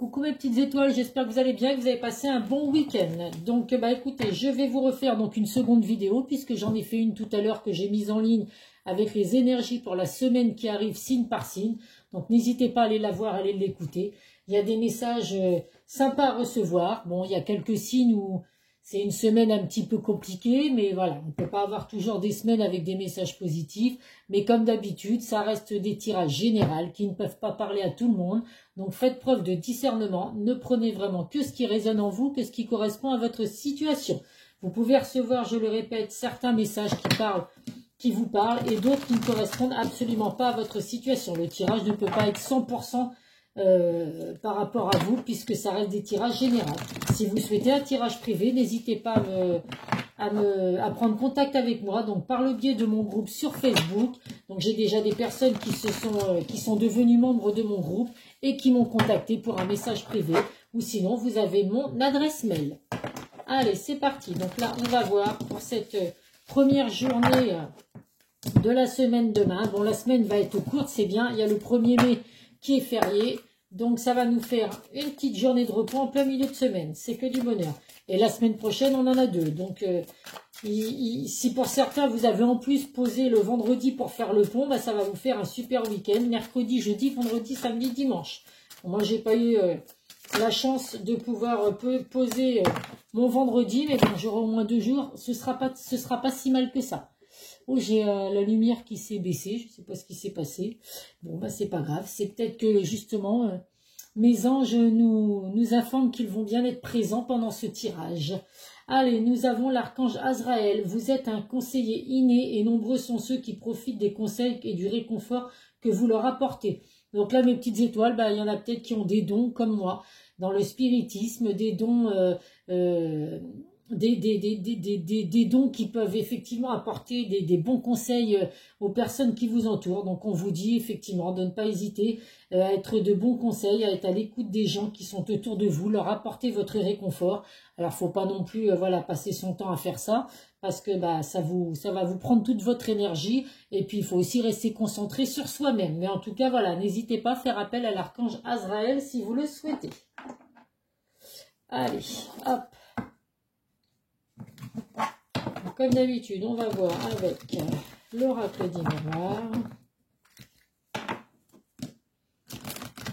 Coucou mes petites étoiles, j'espère que vous allez bien, que vous avez passé un bon week-end. Donc écoutez, je vais vous refaire donc une seconde vidéo puisque j'en ai fait une tout à l'heure que j'ai mise en ligne avec les énergies pour la semaine qui arrive signe par signe. Donc n'hésitez pas à aller la voir, à aller l'écouter. Il y a des messages sympas à recevoir. Bon, il y a quelques signes où c'est une semaine un petit peu compliquée, mais voilà, on ne peut pas avoir toujours des semaines avec des messages positifs. Mais comme d'habitude, ça reste des tirages généraux qui ne peuvent pas parler à tout le monde. Donc faites preuve de discernement, ne prenez vraiment que ce qui résonne en vous, que ce qui correspond à votre situation. Vous pouvez recevoir, je le répète, certains messages qui vous parlent et d'autres qui ne correspondent absolument pas à votre situation. Le tirage ne peut pas être 100% par rapport à vous puisque ça reste des tirages généraux. Si vous souhaitez un tirage privé, n'hésitez pas à prendre contact avec moi, donc par le biais de mon groupe sur Facebook. Donc j'ai déjà des personnes qui sont devenues membres de mon groupe et qui m'ont contacté pour un message privé, ou sinon vous avez mon adresse mail. Allez, c'est parti. Donc là, on va voir pour cette première journée de la semaine demain. Bon, la semaine va être courte, c'est bien. Il y a le 1er mai qui est férié. Donc ça va nous faire une petite journée de repos en plein milieu de semaine. C'est que du bonheur. Et la semaine prochaine, on en a 2. Donc si pour certains, vous avez en plus posé le vendredi pour faire le pont, bah, ça va vous faire un super week-end. Mercredi, jeudi, vendredi, samedi, dimanche. Bon, moi, j'ai pas eu la chance de pouvoir poser mon vendredi, mais bon, j'aurai au moins 2 jours. Ce sera pas si mal que ça. Oh, j'ai la lumière qui s'est baissée, je ne sais pas ce qui s'est passé. Bon, bah c'est pas grave, c'est peut-être que justement, mes anges nous informent qu'ils vont bien être présents pendant ce tirage. Allez, nous avons l'archange Azraël. Vous êtes un conseiller inné et nombreux sont ceux qui profitent des conseils et du réconfort que vous leur apportez. Donc là, mes petites étoiles, bah, il y en a peut-être qui ont des dons comme moi, dans le spiritisme, des dons... des dons qui peuvent effectivement apporter des bons conseils aux personnes qui vous entourent. Donc on vous dit effectivement de ne pas hésiter à être de bons conseils, à être à l'écoute des gens qui sont autour de vous, leur apporter votre réconfort. Alors faut pas non plus voilà, passer son temps à faire ça, parce que bah, ça va vous prendre toute votre énergie, et puis il faut aussi rester concentré sur soi-même. Mais en tout cas voilà, n'hésitez pas à faire appel à l'archange Azraël si vous le souhaitez. Allez, hop. Comme d'habitude, on va voir avec l'oracle des miroirs.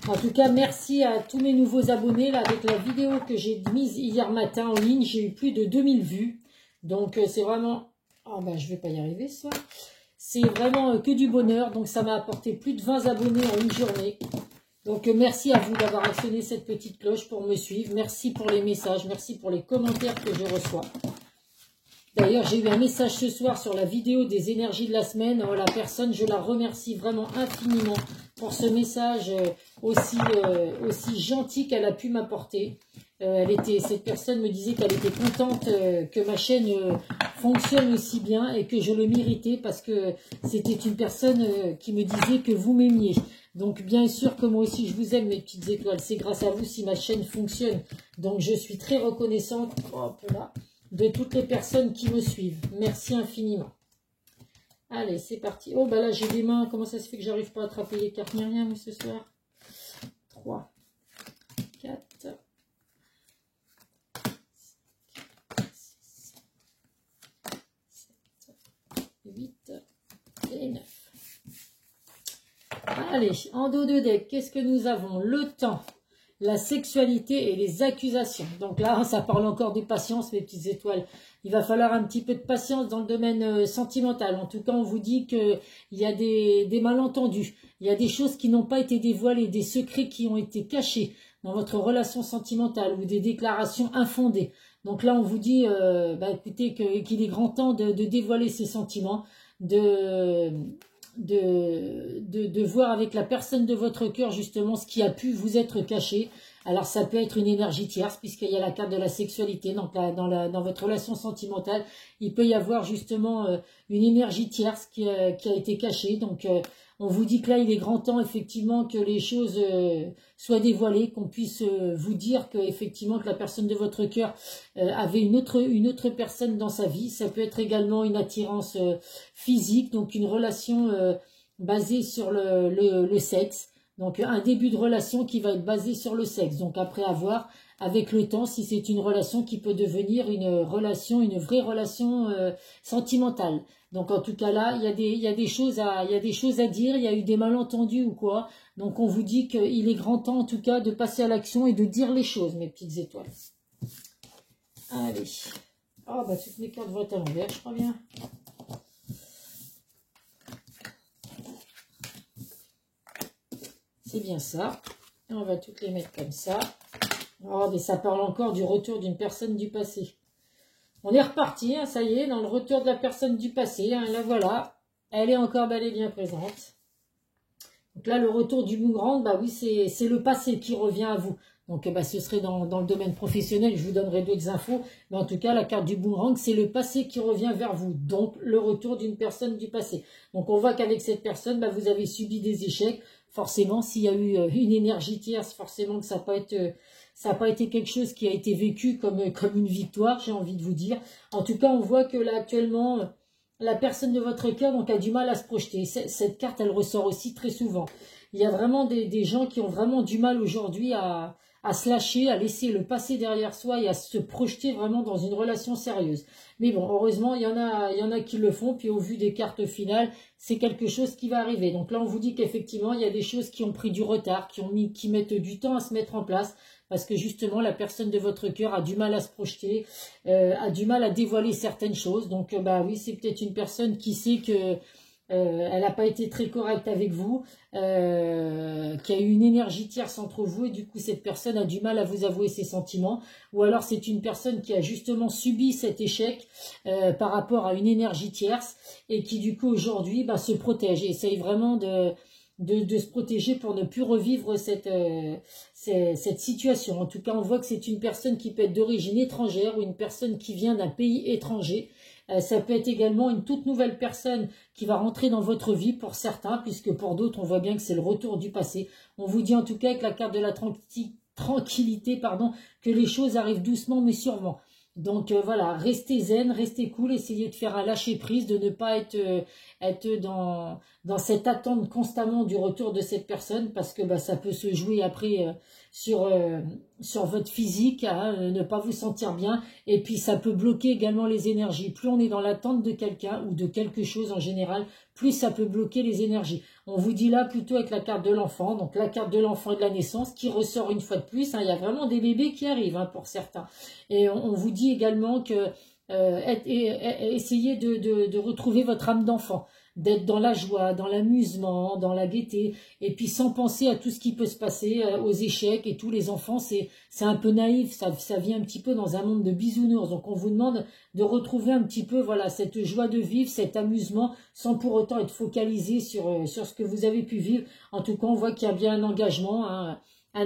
En tout cas, merci à tous mes nouveaux abonnés. Là, avec la vidéo que j'ai mise hier matin en ligne, j'ai eu plus de 2000 vues. Donc, c'est vraiment... Oh, ben, je ne vais pas y arriver, ça. C'est vraiment que du bonheur. Donc, ça m'a apporté plus de 20 abonnés en une journée. Donc, merci à vous d'avoir actionné cette petite cloche pour me suivre. Merci pour les messages. Merci pour les commentaires que je reçois. D'ailleurs, j'ai eu un message ce soir sur la vidéo des énergies de la semaine. La personne, je la remercie vraiment infiniment pour ce message aussi gentil qu'elle a pu m'apporter. Cette personne me disait qu'elle était contente que ma chaîne fonctionne aussi bien et que je le méritais parce que c'était une personne qui me disait que vous m'aimiez. Donc bien sûr que moi aussi je vous aime mes petites étoiles. C'est grâce à vous si ma chaîne fonctionne. Donc je suis très reconnaissante. Hop là. De toutes les personnes qui me suivent. Merci infiniment. Allez, c'est parti. Oh, bah là, j'ai des mains. Comment ça se fait que j'arrive pas à attraper les cartes ni rien, mais ce soir 3, 4, 5, 6, 7, 8 et 9. Allez, en dos de deck, qu'est-ce que nous avons? Le temps, la sexualité et les accusations. Donc là, ça parle encore de patience, mes petites étoiles. Il va falloir un petit peu de patience dans le domaine sentimental. En tout cas, on vous dit qu'il y a des malentendus. Il y a des choses qui n'ont pas été dévoilées, des secrets qui ont été cachés dans votre relation sentimentale ou des déclarations infondées. Donc là, on vous dit, écoutez, qu'il est grand temps de dévoiler ses sentiments, de voir avec la personne de votre cœur justement ce qui a pu vous être caché. Alors ça peut être une énergie tierce puisqu'il y a la carte de la sexualité. Donc dans votre relation sentimentale, il peut y avoir justement une énergie tierce qui a été cachée. Donc on vous dit que là il est grand temps effectivement que les choses soient dévoilées, qu'on puisse vous dire que effectivement que la personne de votre cœur avait une autre personne dans sa vie. Ça peut être également une attirance physique, donc une relation basée sur le sexe. Donc un début de relation qui va être basé sur le sexe. Donc après avoir avec le temps si c'est une relation qui peut devenir une vraie relation sentimentale. Donc en tout cas là, il y a des choses à dire, il y a eu des malentendus ou quoi. Donc on vous dit qu'il est grand temps en tout cas de passer à l'action et de dire les choses, mes petites étoiles. Allez. Oh bah toutes mes cartes vont être à l'envers, je crois bien. C'est bien ça. Et on va toutes les mettre comme ça. Oh, mais ça parle encore du retour d'une personne du passé. On est reparti, hein, ça y est, dans le retour de la personne du passé. Hein, là, voilà. Elle est encore bel et bien présente. Donc là, le retour du boomerang, bah oui, c'est le passé qui revient à vous. Donc bah, ce serait dans le domaine professionnel, je vous donnerai d'autres infos. Mais en tout cas, la carte du boomerang, c'est le passé qui revient vers vous. Donc le retour d'une personne du passé. Donc on voit qu'avec cette personne, bah, vous avez subi des échecs. Forcément, s'il y a eu une énergie tierce, forcément que ça n'a pas été quelque chose qui a été vécu comme une victoire, j'ai envie de vous dire. En tout cas, on voit que là, actuellement, la personne de votre cœur donc, a du mal à se projeter. Cette carte, elle ressort aussi très souvent. Il y a vraiment des gens qui ont vraiment du mal aujourd'hui à se lâcher, à laisser le passé derrière soi et à se projeter vraiment dans une relation sérieuse. Mais bon, heureusement, il y en a qui le font, puis au vu des cartes finales, c'est quelque chose qui va arriver. Donc là, on vous dit qu'effectivement, il y a des choses qui ont pris du retard, qui mettent du temps à se mettre en place, parce que justement, la personne de votre cœur a du mal à se projeter, a du mal à dévoiler certaines choses. Donc, bah oui, c'est peut-être une personne qui sait que elle n'a pas été très correcte avec vous, qui a eu une énergie tierce entre vous et du coup cette personne a du mal à vous avouer ses sentiments, ou alors c'est une personne qui a justement subi cet échec par rapport à une énergie tierce et qui du coup aujourd'hui bah, se protège et essaye vraiment de se protéger pour ne plus revivre cette situation. En tout cas, on voit que c'est une personne qui peut être d'origine étrangère ou une personne qui vient d'un pays étranger. Ça peut être également une toute nouvelle personne qui va rentrer dans votre vie pour certains, puisque pour d'autres, on voit bien que c'est le retour du passé. On vous dit en tout cas avec la carte de la tranquillité, pardon, que les choses arrivent doucement mais sûrement. Donc voilà, restez zen, restez cool, essayez de faire un lâcher prise, de ne pas être dans cette attente constamment du retour de cette personne, parce que bah, ça peut se jouer après sur votre physique, hein, ne pas vous sentir bien, et puis ça peut bloquer également les énergies. Plus on est dans l'attente de quelqu'un ou de quelque chose en général, plus ça peut bloquer les énergies. On vous dit là plutôt avec la carte de l'enfant, donc la carte de l'enfant et de la naissance qui ressort une fois de plus, hein, il y a vraiment des bébés qui arrivent hein, pour certains. Et on vous dit également que essayez de retrouver votre âme d'enfant, d'être dans la joie, dans l'amusement, dans la gaieté, et puis sans penser à tout ce qui peut se passer, aux échecs et tout. Les enfants, c'est un peu naïf, ça vient un petit peu dans un monde de bisounours. Donc on vous demande de retrouver un petit peu voilà cette joie de vivre, cet amusement, sans pour autant être focalisé sur ce que vous avez pu vivre. En tout cas, on voit qu'il y a bien un engagement, hein, un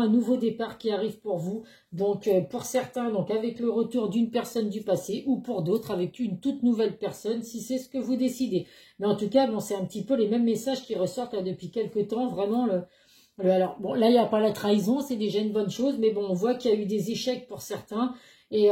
nouveau départ qui arrive pour vous. Donc pour certains, donc avec le retour d'une personne du passé, ou pour d'autres avec une toute nouvelle personne, si c'est ce que vous décidez. Mais en tout cas, bon, c'est un petit peu les mêmes messages qui ressortent là depuis quelques temps. Vraiment, alors bon, là il n'y a pas la trahison, c'est déjà une bonne chose, mais bon, on voit qu'il y a eu des échecs pour certains. Et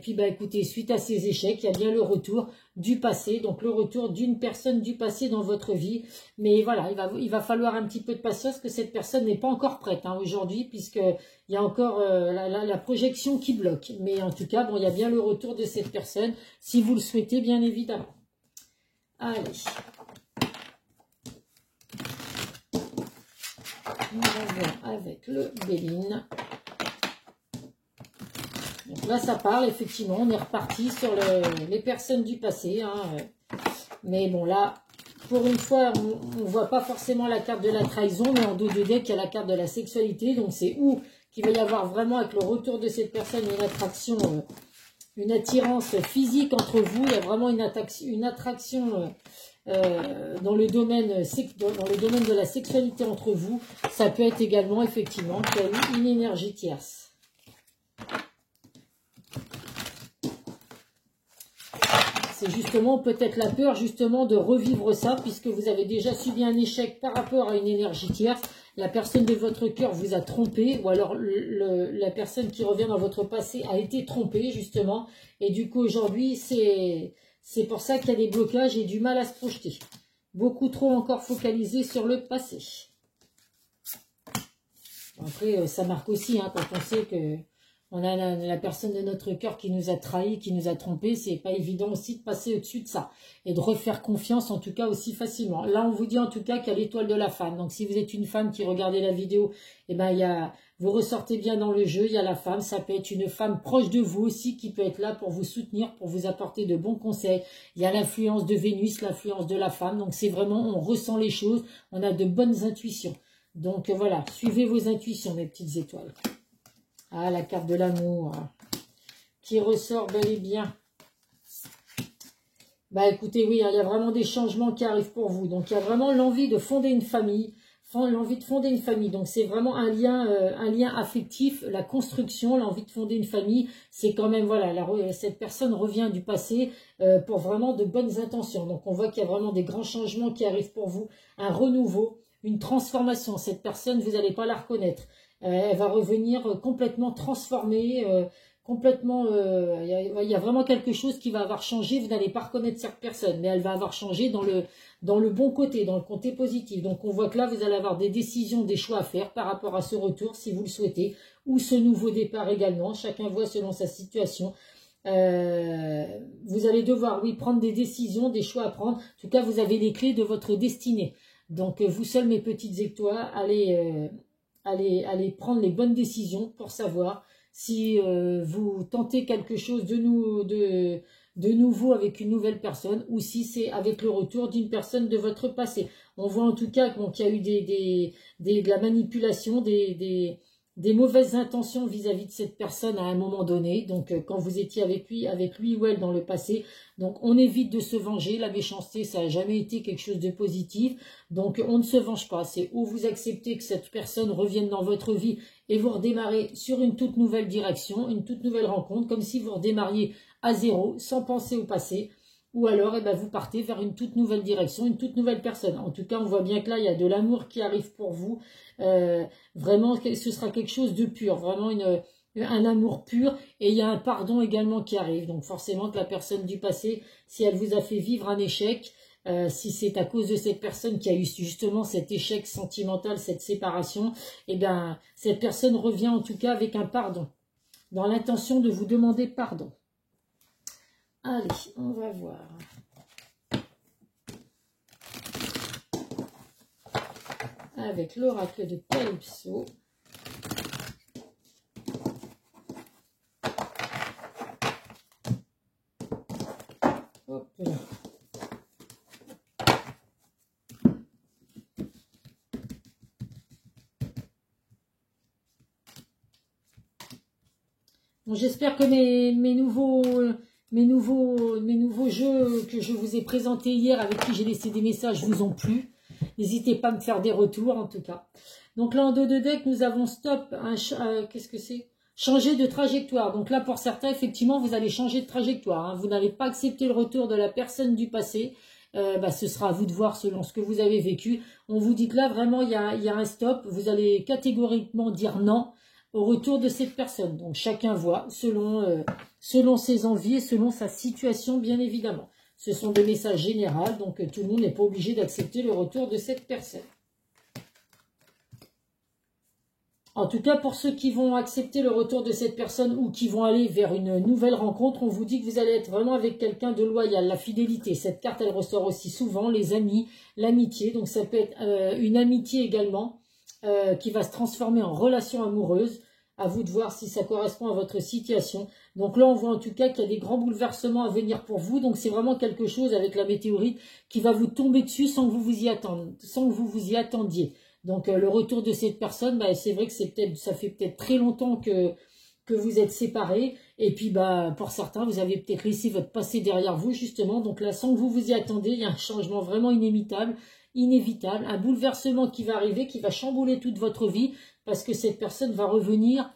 puis, bah, écoutez, suite à ces échecs, il y a bien le retour du passé, donc le retour d'une personne du passé dans votre vie. Mais voilà, il va falloir un petit peu de patience, parce que cette personne n'est pas encore prête hein, aujourd'hui, puisqu'il y a encore la projection qui bloque. Mais en tout cas, bon, il y a bien le retour de cette personne, si vous le souhaitez, bien évidemment. Allez. Nous allons avec le Béline. Donc là, ça parle, effectivement, on est reparti sur les personnes du passé. Hein. Mais bon, là, pour une fois, on ne voit pas forcément la carte de la trahison, mais en dos de deck, il y a la carte de la sexualité. Donc c'est où qu'il va y avoir vraiment, avec le retour de cette personne, une attraction, une attirance physique entre vous. Il y a vraiment une attraction dans le domaine de la sexualité entre vous. Ça peut être également, effectivement, qu'il y a eu une énergie tierce. C'est justement peut-être la peur justement de revivre ça, puisque vous avez déjà subi un échec par rapport à une énergie tierce. La personne de votre cœur vous a trompé, ou alors la personne qui revient dans votre passé a été trompée justement. Et du coup aujourd'hui, c'est pour ça qu'il y a des blocages et du mal à se projeter. Beaucoup trop encore focalisé sur le passé. Après, ça marque aussi, hein, quand on sait que on a la personne de notre cœur qui nous a trahis, qui nous a trompés, c'est pas évident aussi de passer au-dessus de ça et de refaire confiance en tout cas aussi facilement. Là, on vous dit en tout cas qu'il y a l'étoile de la femme. Donc, si vous êtes une femme qui regardez la vidéo, eh ben, vous ressortez bien dans le jeu, il y a la femme. Ça peut être une femme proche de vous aussi qui peut être là pour vous soutenir, pour vous apporter de bons conseils. Il y a l'influence de Vénus, l'influence de la femme. Donc, c'est vraiment, on ressent les choses, on a de bonnes intuitions. Donc, voilà, suivez vos intuitions, mes petites étoiles. Ah, la carte de l'amour qui ressort bel et bien. Bah écoutez, oui, il y a vraiment des changements qui arrivent pour vous. Donc, il y a vraiment l'envie de fonder une famille. L'envie de fonder une famille. Donc, c'est vraiment un lien affectif, la construction, l'envie de fonder une famille. C'est quand même, voilà, cette personne revient du passé pour vraiment de bonnes intentions. Donc, on voit qu'il y a vraiment des grands changements qui arrivent pour vous. Un renouveau, une transformation. Cette personne, vous n'allez pas la reconnaître. Elle va revenir complètement transformée, complètement. Il y a vraiment quelque chose qui va avoir changé. Vous n'allez pas reconnaître cette personne, mais elle va avoir changé dans le bon côté, dans le côté positif. Donc on voit que là, vous allez avoir des décisions, des choix à faire par rapport à ce retour, si vous le souhaitez, ou ce nouveau départ également. Chacun voit selon sa situation. Vous allez devoir, oui, prendre des décisions, des choix à prendre. En tout cas, vous avez les clés de votre destinée. Donc vous seuls, mes petites étoiles, allez prendre les bonnes décisions pour savoir si vous tentez quelque chose de nouveau avec une nouvelle personne ou si c'est avec le retour d'une personne de votre passé. On voit en tout cas qu'il y a eu de la manipulation, des mauvaises intentions vis-à-vis de cette personne à un moment donné. Donc, quand vous étiez avec lui ou elle dans le passé. Donc, on évite de se venger. La méchanceté, ça n'a jamais été quelque chose de positif. Donc, on ne se venge pas. C'est où vous acceptez que cette personne revienne dans votre vie et vous redémarrez sur une toute nouvelle direction, une toute nouvelle rencontre, comme si vous redémarriez à zéro, sans penser au passé. Ou alors, eh ben, vous partez vers une toute nouvelle direction, une toute nouvelle personne. En tout cas, on voit bien que là, il y a de l'amour qui arrive pour vous. Vraiment, ce sera quelque chose de pur, vraiment un amour pur. Et il y a un pardon également qui arrive. Donc forcément que la personne du passé, si elle vous a fait vivre un échec, si c'est à cause de cette personne qui a eu justement cet échec sentimental, cette séparation, eh bien, cette personne revient en tout cas avec un pardon, dans l'intention de vous demander pardon. Allez, on va voir. Avec l'oracle de Calypso. Hop là. Bon, j'espère que mes nouveaux jeux que je vous ai présentés hier, avec qui j'ai laissé des messages, vous ont plu. N'hésitez pas à me faire des retours, en tout cas. Donc là, en dos de deck, nous avons stop. Qu'est-ce que c'est? Changer de trajectoire. Donc là, pour certains, effectivement, vous allez changer de trajectoire. Hein. Vous n'allez pas accepter le retour de la personne du passé. Ce sera à vous de voir selon ce que vous avez vécu. On vous dit que là, vraiment, il y a un stop. Vous allez catégoriquement dire non au retour de cette personne. Donc chacun voit selon ses envies et selon sa situation, bien évidemment. Ce sont des messages généraux, donc tout le monde n'est pas obligé d'accepter le retour de cette personne. En tout cas, pour ceux qui vont accepter le retour de cette personne ou qui vont aller vers une nouvelle rencontre, on vous dit que vous allez être vraiment avec quelqu'un de loyal, la fidélité. Cette carte, elle ressort aussi souvent, les amis, l'amitié. Donc ça peut être une amitié également qui va se transformer en relation amoureuse. À vous de voir si ça correspond à votre situation. Donc là, on voit en tout cas qu'il y a des grands bouleversements à venir pour vous. Donc c'est vraiment quelque chose avec la météorite qui va vous tomber dessus sans que vous vous y attendiez. Donc le retour de cette personne, c'est vrai que ça fait peut-être très longtemps que vous êtes séparés. Et puis pour certains, vous avez peut-être laissé votre passé derrière vous justement. Donc là, sans que vous vous y attendez, il y a un changement vraiment inévitable, un bouleversement qui va arriver, qui va chambouler toute votre vie. Parce que cette personne va revenir,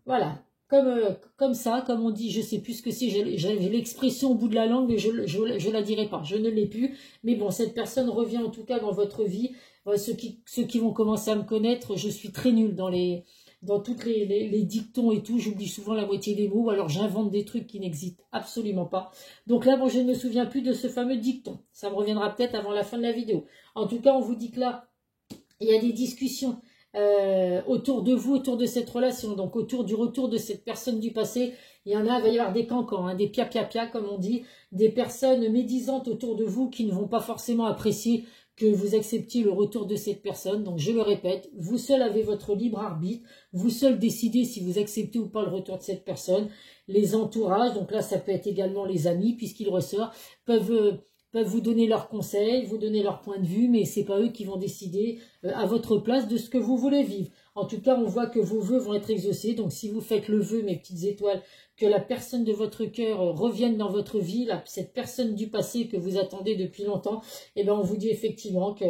voilà, comme ça, comme on dit, je sais plus ce que c'est, j'avais l'expression au bout de la langue, mais je la dirai pas, je ne l'ai plus. Mais bon, cette personne revient en tout cas dans votre vie. Ceux qui vont commencer à me connaître, je suis très nulle dans toutes les dictons et tout. J'oublie souvent la moitié des mots, ou alors j'invente des trucs qui n'existent absolument pas. Donc là, bon, je ne me souviens plus de ce fameux dicton. Ça me reviendra peut-être avant la fin de la vidéo. En tout cas, on vous dit que là, il y a des discussions autour de vous, autour de cette relation, donc autour du retour de cette personne du passé. Il y en a, il va y avoir des cancans, hein, des pia-pia-pia comme on dit, des personnes médisantes autour de vous qui ne vont pas forcément apprécier que vous acceptiez le retour de cette personne. Donc je le répète, vous seul avez votre libre arbitre, vous seul décidez si vous acceptez ou pas le retour de cette personne. Les entourages, donc là ça peut être également les amis, puisqu'il ressort, peuvent vous donner leurs conseils, vous donner leur point de vue, mais c'est pas eux qui vont décider à votre place de ce que vous voulez vivre. En tout cas, on voit que vos vœux vont être exaucés. Donc, si vous faites le vœu, mes petites étoiles, que la personne de votre cœur revienne dans votre vie, cette personne du passé que vous attendez depuis longtemps, eh ben, on vous dit effectivement que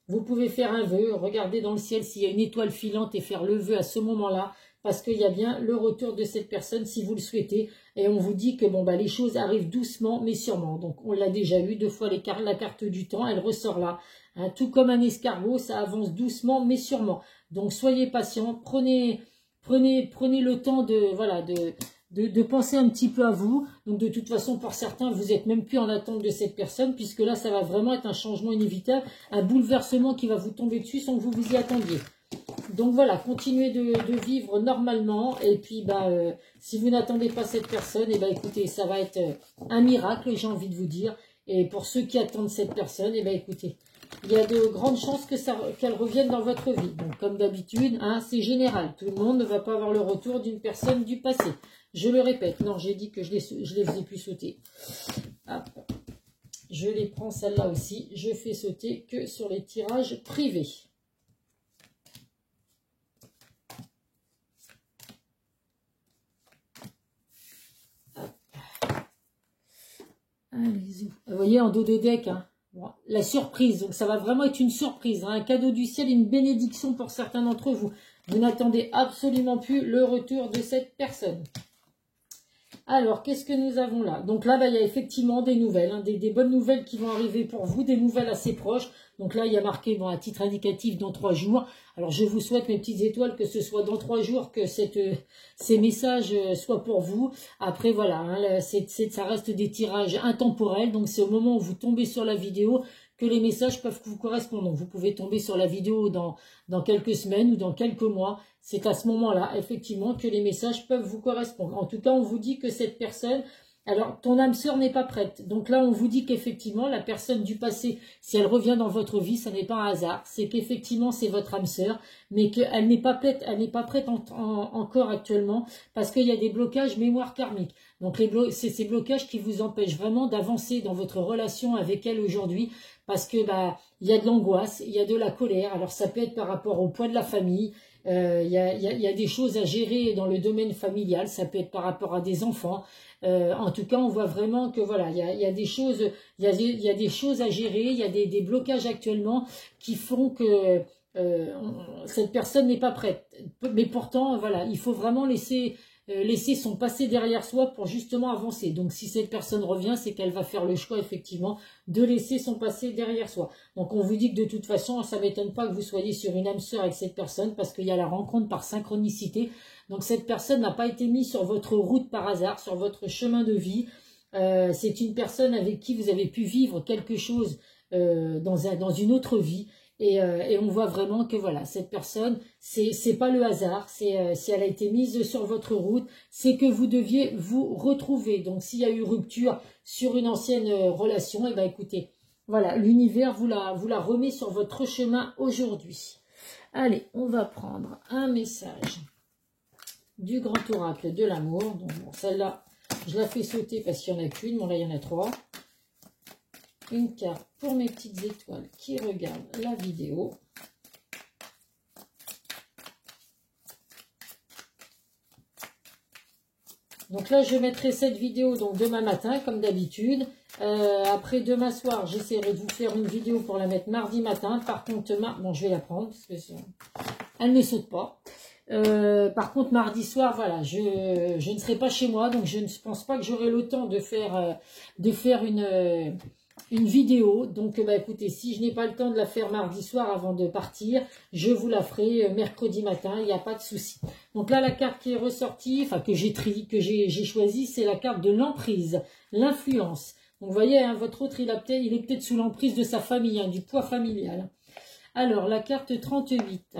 vous pouvez faire un vœu, regarder dans le ciel s'il y a une étoile filante et faire le vœu à ce moment-là, parce qu'il y a bien le retour de cette personne si vous le souhaitez. Et on vous dit que bon, bah, les choses arrivent doucement mais sûrement. Donc on l'a déjà eu 2 fois la carte du temps, elle ressort là. Hein, tout comme un escargot, ça avance doucement mais sûrement. Donc soyez patient, prenez le temps de penser un petit peu à vous. Donc de toute façon, pour certains, vous n'êtes même plus en attente de cette personne, puisque là, ça va vraiment être un changement inévitable, un bouleversement qui va vous tomber dessus sans que vous vous y attendiez. Donc voilà, continuez de vivre normalement. Et puis, si vous n'attendez pas cette personne, écoutez, ça va être un miracle, j'ai envie de vous dire. Et pour ceux qui attendent cette personne, écoutez, il y a de grandes chances qu'elle revienne dans votre vie. Donc, comme d'habitude, hein, c'est général. Tout le monde ne va pas avoir le retour d'une personne du passé. Je le répète. Non, j'ai dit que je les faisais plus sauter. Hop. Je les prends, celle-là aussi. Je fais sauter que sur les tirages privés. Allez-y. Vous voyez, en dos de deck, hein. Bon, la surprise, donc ça va vraiment être une surprise, hein, un cadeau du ciel, une bénédiction pour certains d'entre vous. Vous n'attendez absolument plus le retour de cette personne. Alors, qu'est-ce que nous avons là? Donc là, il y a effectivement des nouvelles, hein, des bonnes nouvelles qui vont arriver pour vous, des nouvelles assez proches. Donc là, il y a marqué, bon, à titre indicatif, dans 3 jours. Alors, je vous souhaite, mes petites étoiles, que ce soit dans 3 jours que ces messages soient pour vous. Après, voilà, hein, ça reste des tirages intemporels. Donc, c'est au moment où vous tombez sur la vidéo que les messages peuvent vous correspondre. Donc, vous pouvez tomber sur la vidéo dans quelques semaines ou dans quelques mois. C'est à ce moment-là, effectivement, que les messages peuvent vous correspondre. En tout cas, on vous dit que cette personne... Alors, ton âme sœur n'est pas prête. Donc là, on vous dit qu'effectivement, la personne du passé, si elle revient dans votre vie, ça n'est pas un hasard. C'est qu'effectivement, c'est votre âme sœur, mais qu'elle n'est pas prête, encore actuellement, parce qu'il y a des blocages mémoire karmique. Donc, c'est ces blocages qui vous empêchent vraiment d'avancer dans votre relation avec elle aujourd'hui, parce que il y a de l'angoisse, il y a de la colère. Alors, ça peut être par rapport au poids de la famille. Il y a des choses à gérer dans le domaine familial. Ça peut être par rapport à des enfants. En tout cas, on voit vraiment que voilà, il y a des choses, il y a des choses à gérer, il y a des blocages actuellement qui font que cette personne n'est pas prête. Mais pourtant, voilà, il faut vraiment laisser son passé derrière soi pour justement avancer. Donc, si cette personne revient, c'est qu'elle va faire le choix, effectivement, de laisser son passé derrière soi. Donc, on vous dit que de toute façon, ça ne m'étonne pas que vous soyez sur une âme sœur avec cette personne parce qu'il y a la rencontre par synchronicité. Donc, cette personne n'a pas été mise sur votre route par hasard, sur votre chemin de vie. C'est une personne avec qui vous avez pu vivre quelque chose dans une autre vie. Et on voit vraiment que voilà, cette personne, c'est pas le hasard, si elle a été mise sur votre route, c'est que vous deviez vous retrouver. Donc s'il y a eu rupture sur une ancienne relation, écoutez, voilà, l'univers vous la remet sur votre chemin aujourd'hui. Allez, on va prendre un message du grand oracle de l'amour. Donc bon, celle-là, je la fais sauter parce qu'il n'y en a qu'une, bon là il y en a 3. Une carte pour mes petites étoiles qui regardent la vidéo. Donc là, je mettrai cette vidéo donc demain matin, comme d'habitude. Après demain soir, j'essaierai de vous faire une vidéo pour la mettre mardi matin. Par contre, bon, je vais la prendre parce que elle ne saute pas. Par contre, mardi soir, voilà, je ne serai pas chez moi, donc je ne pense pas que j'aurai le temps de faire une vidéo. Donc écoutez, si je n'ai pas le temps de la faire mardi soir avant de partir, je vous la ferai mercredi matin, il n'y a pas de souci. Donc là, la carte qui est ressortie, enfin que j'ai choisie, c'est la carte de l'emprise, l'influence. Donc vous voyez, hein, votre autre, il est peut-être sous l'emprise de sa famille, hein, du poids familial. Alors, la carte 38.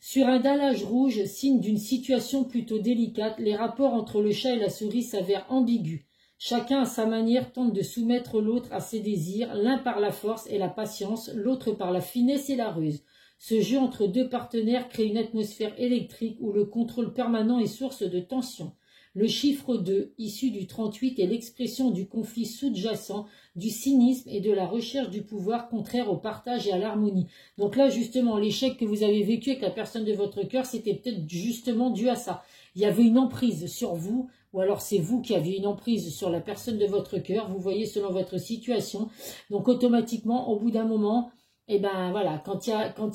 Sur un dallage rouge, signe d'une situation plutôt délicate, les rapports entre le chat et la souris s'avèrent ambigus. Chacun à sa manière tente de soumettre l'autre à ses désirs, l'un par la force et la patience, l'autre par la finesse et la ruse. Ce jeu entre deux partenaires crée une atmosphère électrique où le contrôle permanent est source de tension. Le chiffre 2, issu du 38, est l'expression du conflit sous-jacent, du cynisme et de la recherche du pouvoir contraire au partage et à l'harmonie. Donc là, justement, l'échec que vous avez vécu avec la personne de votre cœur, c'était peut-être justement dû à ça. Il y avait une emprise sur vous, ou alors c'est vous qui avez une emprise sur la personne de votre cœur, vous voyez selon votre situation. Donc automatiquement, au bout d'un moment, eh ben voilà, quand il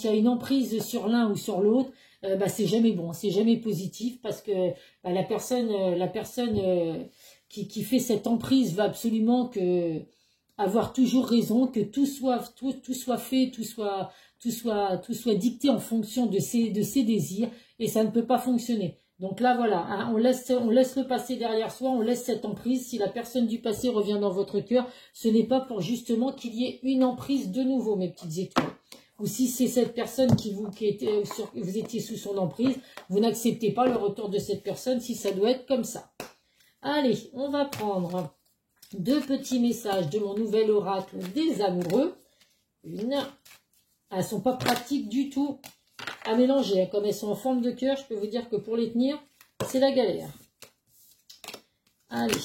y a une emprise sur l'un ou sur l'autre, c'est jamais bon, c'est jamais positif parce que la personne qui fait cette emprise va absolument avoir toujours raison, que tout soit fait, tout soit dicté en fonction de ses désirs et ça ne peut pas fonctionner. Donc là voilà, hein, on laisse le passé derrière soi, on laisse cette emprise. Si la personne du passé revient dans votre cœur, ce n'est pas pour justement qu'il y ait une emprise de nouveau, mes petites étoiles. Ou si c'est cette personne vous étiez sous son emprise, vous n'acceptez pas le retour de cette personne si ça doit être comme ça. Allez, on va prendre 2 petits messages de mon nouvel oracle des amoureux. Elles ne sont pas pratiques du tout à mélanger. Comme elles sont en forme de cœur, je peux vous dire que pour les tenir, c'est la galère. Allez.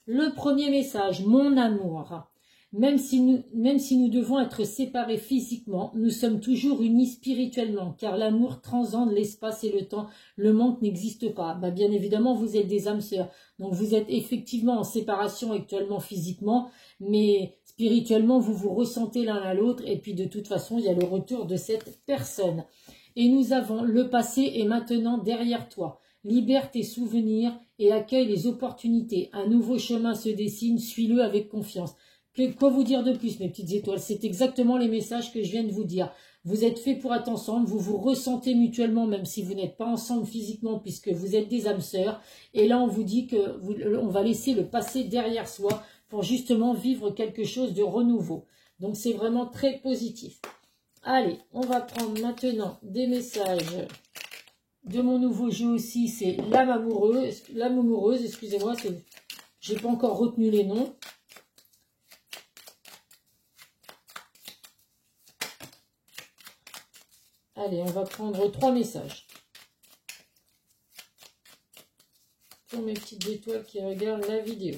Le premier message, mon amour. Même si nous devons être séparés physiquement, nous sommes toujours unis spirituellement, car l'amour transcende l'espace et le temps. Le manque n'existe pas. Bien évidemment, vous êtes des âmes sœurs. Donc vous êtes effectivement en séparation actuellement physiquement, mais spirituellement, vous vous ressentez l'un à l'autre. Et puis de toute façon, il y a le retour de cette personne. Et nous avons le passé est maintenant derrière toi. Libère tes souvenirs et accueille les opportunités. Un nouveau chemin se dessine, suis-le avec confiance. Quoi vous dire de plus, mes petites étoiles? C'est exactement les messages que je viens de vous dire. Vous êtes faits pour être ensemble, vous vous ressentez mutuellement, même si vous n'êtes pas ensemble physiquement, puisque vous êtes des âmes sœurs. Et là, on vous dit on va laisser le passé derrière soi pour justement vivre quelque chose de renouveau. Donc, c'est vraiment très positif. Allez, on va prendre maintenant des messages de mon nouveau jeu aussi. C'est l'âme amoureuse, excusez-moi, j'ai pas encore retenu les noms. Allez, on va prendre 3 messages. Pour mes petites étoiles qui regardent la vidéo.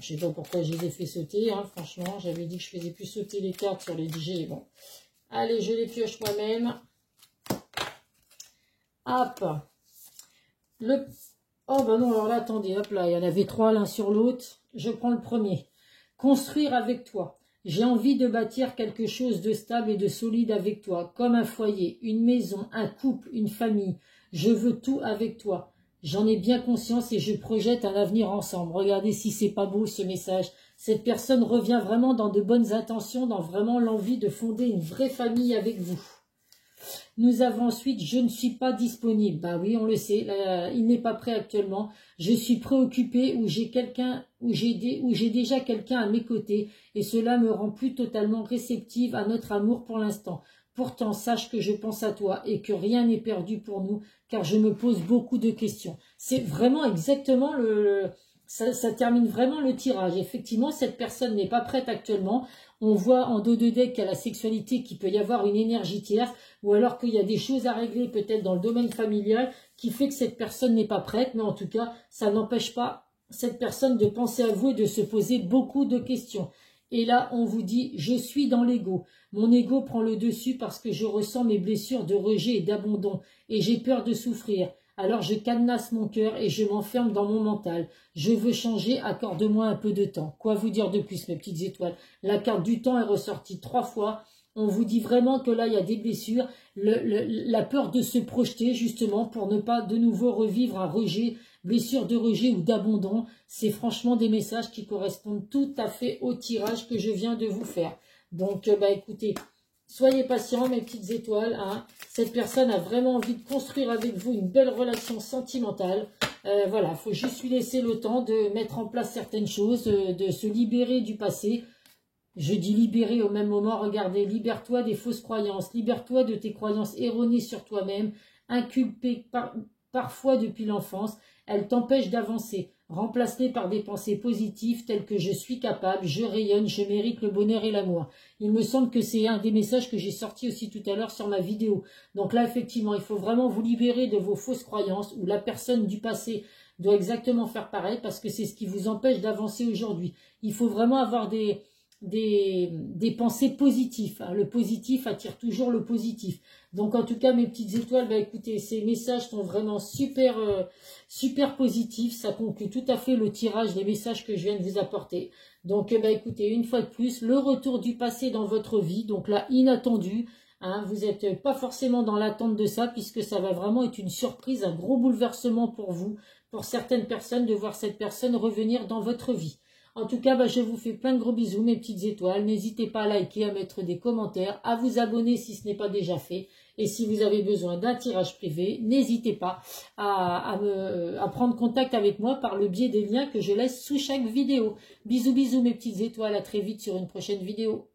Je ne sais pas pourquoi je les ai fait sauter, hein, franchement. J'avais dit que je faisais plus sauter les cartes sur les DJ. Bon. Allez, je les pioche moi-même. Hop. Oh, bah non, alors là, attendez, hop là, il y en avait 3 l'un sur l'autre. Je prends le premier. Construire avec toi. J'ai envie de bâtir quelque chose de stable et de solide avec toi, comme un foyer, une maison, un couple, une famille. Je veux tout avec toi. J'en ai bien conscience et je projette un avenir ensemble. Regardez si c'est pas beau ce message. Cette personne revient vraiment dans de bonnes intentions, dans vraiment l'envie de fonder une vraie famille avec vous. Nous avons ensuite, je ne suis pas disponible. Bah oui, on le sait, il n'est pas prêt actuellement. Je suis préoccupée ou j'ai déjà quelqu'un à mes côtés et cela me rend plus totalement réceptive à notre amour pour l'instant. Pourtant, sache que je pense à toi et que rien n'est perdu pour nous car je me pose beaucoup de questions. C'est vraiment exactement ça termine vraiment le tirage. Effectivement, cette personne n'est pas prête actuellement. On voit en dos de deck qu'à la sexualité qu'il peut y avoir une énergie tierce ou alors qu'il y a des choses à régler peut-être dans le domaine familial qui fait que cette personne n'est pas prête. Mais en tout cas, ça n'empêche pas cette personne de penser à vous et de se poser beaucoup de questions. Et là, on vous dit, je suis dans l'ego. Mon ego prend le dessus parce que je ressens mes blessures de rejet et d'abandon et j'ai peur de souffrir. Alors je cadenasse mon cœur et je m'enferme dans mon mental. Je veux changer, accorde-moi un peu de temps. Quoi vous dire de plus, mes petites étoiles? La carte du temps est ressortie 3 fois. On vous dit vraiment que là, il y a des blessures. La peur de se projeter, justement, pour ne pas de nouveau revivre un rejet, blessure de rejet ou d'abandon. C'est franchement des messages qui correspondent tout à fait au tirage que je viens de vous faire. Donc, écoutez, soyez patients, mes petites étoiles. Hein. Cette personne a vraiment envie de construire avec vous une belle relation sentimentale. Voilà, il faut juste lui laisser le temps de mettre en place certaines choses, de se libérer du passé. Je dis libérer au même moment, regardez, libère-toi des fausses croyances, libère-toi de tes croyances erronées sur toi-même, inculpées parfois depuis l'enfance, elles t'empêchent d'avancer. Remplace-les par des pensées positives telles que je suis capable, je rayonne, je mérite le bonheur et l'amour. Il me semble que c'est un des messages que j'ai sorti aussi tout à l'heure sur ma vidéo. Donc là, effectivement, il faut vraiment vous libérer de vos fausses croyances où la personne du passé doit exactement faire pareil parce que c'est ce qui vous empêche d'avancer aujourd'hui. Il faut vraiment avoir des pensées positives. Le positif attire toujours le positif. Donc en tout cas, mes petites étoiles, bah écoutez, ces messages sont vraiment super, super positifs. Ça conclut tout à fait le tirage des messages que je viens de vous apporter. Donc bah écoutez, une fois de plus, le retour du passé dans votre vie, donc là, inattendu. Vous n'êtes pas forcément dans l'attente de ça, puisque ça va vraiment être une surprise, un gros bouleversement pour vous, pour certaines personnes, de voir cette personne revenir dans votre vie. En tout cas, je vous fais plein de gros bisous, mes petites étoiles. N'hésitez pas à liker, à mettre des commentaires, à vous abonner si ce n'est pas déjà fait. Et si vous avez besoin d'un tirage privé, n'hésitez pas à prendre contact avec moi par le biais des liens que je laisse sous chaque vidéo. Bisous, bisous, mes petites étoiles. À très vite sur une prochaine vidéo.